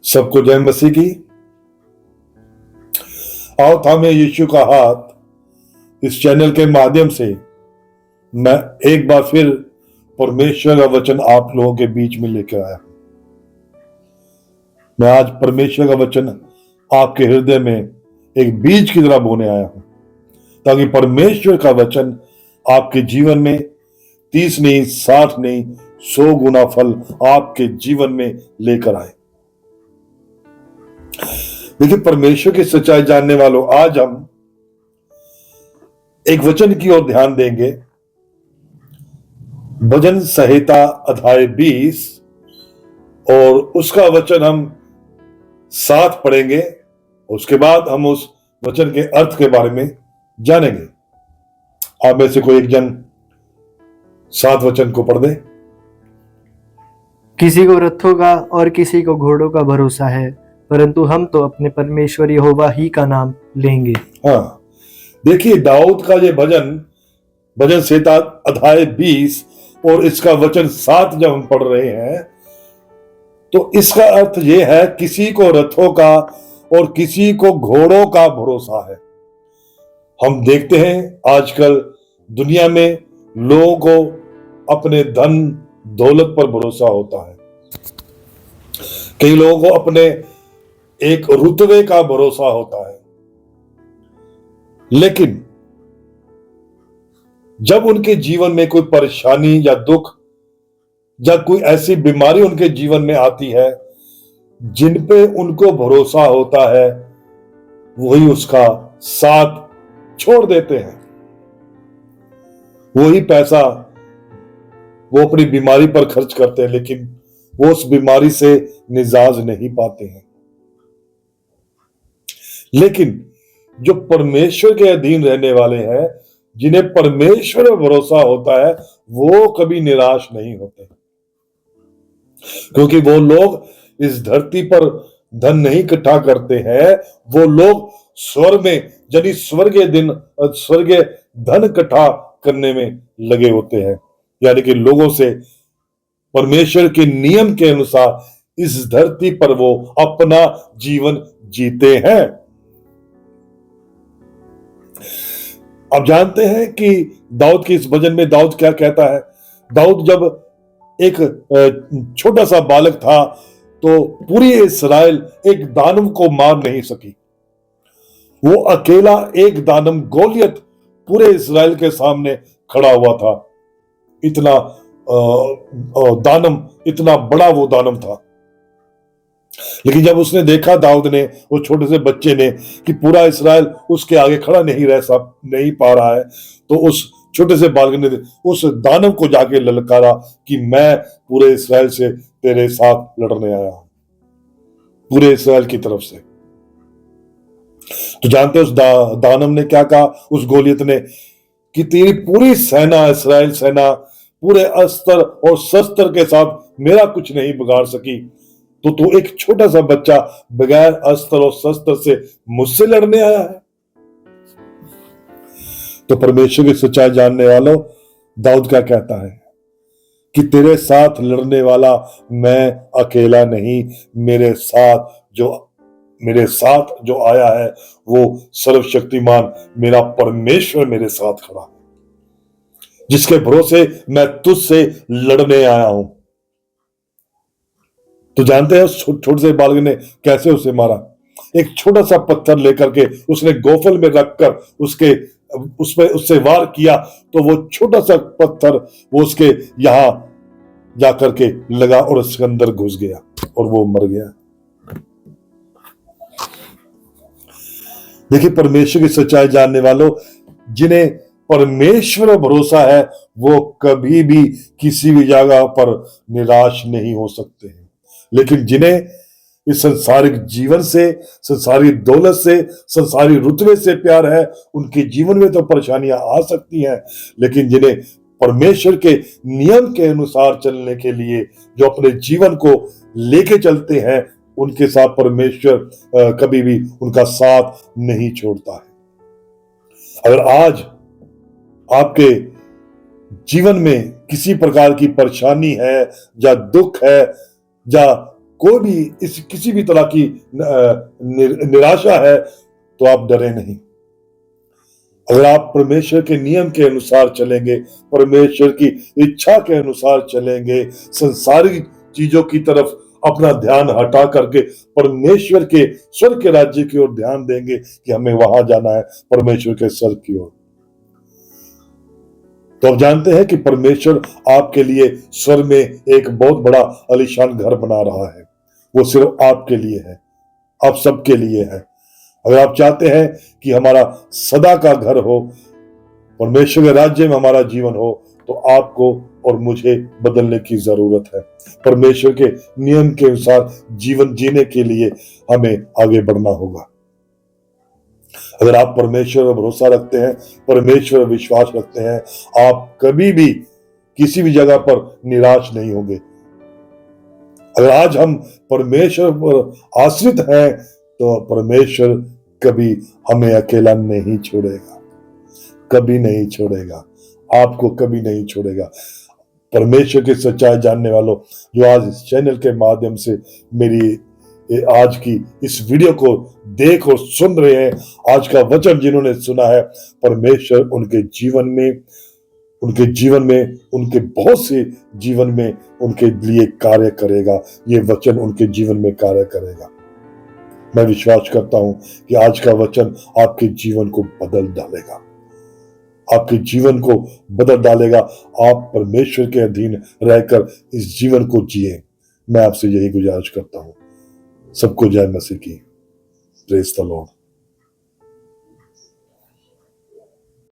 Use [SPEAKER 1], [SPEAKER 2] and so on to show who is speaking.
[SPEAKER 1] सबको जय मसीह की। आओ थामे यीशु का हाथ इस चैनल के माध्यम से मैं एक बार फिर परमेश्वर का वचन आप लोगों के बीच में लेकर आया। मैं आज परमेश्वर का वचन आपके हृदय में एक बीज की तरह बोने आया हूं, ताकि परमेश्वर का वचन आपके जीवन में 30 नहीं, 60 नहीं, 100 गुना फल आपके जीवन में लेकर आए। देखिए, परमेश्वर की सच्चाई जानने वालों, आज हम एक वचन की ओर ध्यान देंगे। भजन संहिता अध्याय 20 और उसका वचन हम साथ पढ़ेंगे। उसके बाद हम उस वचन के अर्थ के बारे में जानेंगे। आप में से कोई एक जन सात वचन को पढ़ दे।
[SPEAKER 2] किसी को रथों का और किसी को घोड़ों का भरोसा है, परंतु हम तो अपने परमेश्वर यहोवा ही का नाम लेंगे।
[SPEAKER 1] हाँ, देखिए, दाऊद का ये भजन संहिता अध्याय 20 और इसका वचन 7 जब हम पढ़ रहे हैं तो इसका अर्थ ये है, किसी को रथों का और किसी को घोड़ों का भरोसा है। हम देखते हैं आजकल दुनिया में लोगों को अपने धन दौलत पर भरोसा होता है। कई लोगों को अपने एक रुतबे का भरोसा होता है, लेकिन जब उनके जीवन में कोई परेशानी या दुख या कोई ऐसी बीमारी उनके जीवन में आती है, जिन पे उनको भरोसा होता है, वही उसका साथ छोड़ देते हैं। वही पैसा वो अपनी बीमारी पर खर्च करते हैं, लेकिन वो उस बीमारी से निजाज नहीं पाते हैं। लेकिन जो परमेश्वर के अधीन रहने वाले हैं, जिन्हें परमेश्वर पर भरोसा होता है, वो कभी निराश नहीं होते, क्योंकि वो लोग इस धरती पर धन नहीं इकट्ठा करते हैं। वो लोग स्वर्ग में, यानी स्वर्गीय धन इकट्ठा करने में लगे होते हैं, यानी कि लोगों से परमेश्वर के नियम के अनुसार इस धरती पर वो अपना जीवन जीते हैं। आप जानते हैं कि दाऊद के इस भजन में दाऊद क्या कहता है। दाऊद जब एक छोटा सा बालक था तो पूरी इस्राएल एक दानव को मार नहीं सकी। वो अकेला एक दानव गोलियत पूरे इस्राएल के सामने खड़ा हुआ था। इतना दानव, इतना बड़ा वो दानव था। लेकिन जब उसने देखा, दाऊद ने, वो छोटे से बच्चे ने, कि पूरा इस्राएल उसके आगे खड़ा नहीं पा रहा है, तो उस छोटे से बालक ने उस दानव को जाके ललकारा कि मैं पूरे इस्राएल से तेरे साथ लड़ने आया हूं, पूरे इस्राएल की तरफ से। तो जानते उस दानव ने क्या कहा, उस गोलियत ने, कि तेरी पूरी सेना, इस्राएल सेना पूरे अस्त्र और शस्त्र के साथ मेरा कुछ नहीं बिगाड़ सकी, तो तू एक छोटा सा बच्चा बगैर अस्त्र और शस्त्र से मुझसे लड़ने आया है। तो परमेश्वर की सच्चाई जानने वालों, दाऊद क्या कहता है कि तेरे साथ लड़ने वाला मैं अकेला नहीं, मेरे साथ जो आया है वो सर्वशक्तिमान मेरा परमेश्वर मेरे साथ खड़ा है, जिसके भरोसे मैं तुझसे लड़ने आया हूं। तो जानते हैं छोटे से बालक ने कैसे उसे मारा। एक छोटा सा पत्थर लेकर के उसने गोफल में रखकर उससे वार किया, तो वो छोटा सा पत्थर वो उसके यहां जाकर के लगा और उसके अंदर घुस गया और वो मर गया। देखिए, परमेश्वर की सच्चाई जानने वालों, जिन्हें परमेश्वर पर भरोसा है, वो कभी भी किसी भी जगह पर निराश नहीं हो सकते हैं। लेकिन जिन्हें इस संसारिक जीवन से, संसारी दौलत से, संसारी रुतबे से प्यार है, उनके जीवन में तो परेशानियां आ सकती हैं, लेकिन जिन्हें परमेश्वर के नियम के अनुसार चलने के लिए, जो अपने जीवन को लेके चलते हैं, उनके साथ परमेश्वर कभी भी उनका साथ नहीं छोड़ता है। अगर आज आपके जीवन में किसी प्रकार की परेशानी है या दुख है या कोई भी इस किसी भी तरह की निराशा है तो आप डरे नहीं। अगर आप परमेश्वर के नियम के अनुसार चलेंगे, परमेश्वर की इच्छा के अनुसार चलेंगे, संसारिक चीजों की तरफ अपना ध्यान हटा करके परमेश्वर के स्वर्ग के राज्य की ओर ध्यान देंगे कि हमें वहां जाना है, परमेश्वर के स्वर्ग की ओर, तो आप जानते हैं कि परमेश्वर आपके लिए स्वर्ग में एक बहुत बड़ा आलीशान घर बना रहा है। वो सिर्फ आपके लिए है, आप सबके लिए है। अगर आप चाहते हैं कि हमारा सदा का घर हो, परमेश्वर के राज्य में हमारा जीवन हो, तो आपको और मुझे बदलने की जरूरत है। परमेश्वर के नियम के अनुसार जीवन जीने के लिए हमें आगे बढ़ना होगा। अगर आप परमेश्वर पर भरोसा रखते हैं, परमेश्वर पर विश्वास रखते हैं, आप कभी भी किसी भी जगह पर निराश नहीं होंगे। अगर आज हम परमेश्वर पर आश्रित हैं तो परमेश्वर कभी हमें अकेला नहीं छोड़ेगा, कभी नहीं छोड़ेगा, आपको कभी नहीं छोड़ेगा। परमेश्वर की सच्चाई जानने वालों, जो आज इस चैनल के माध्यम से मेरी आज की इस वीडियो को देख और सुन रहे हैं, आज का वचन जिन्होंने सुना है, परमेश्वर उनके जीवन में, उनके बहुत से जीवन में उनके लिए कार्य करेगा। ये वचन उनके जीवन में कार्य करेगा। मैं विश्वास करता हूं कि आज का वचन आपके जीवन को बदल डालेगा, आपके जीवन को बदल डालेगा। आप परमेश्वर के अधीन रहकर इस जीवन को जिए। मैं आपसे यही गुजारिश करता हूं। सबको जय मसीह की। Praise the Lord.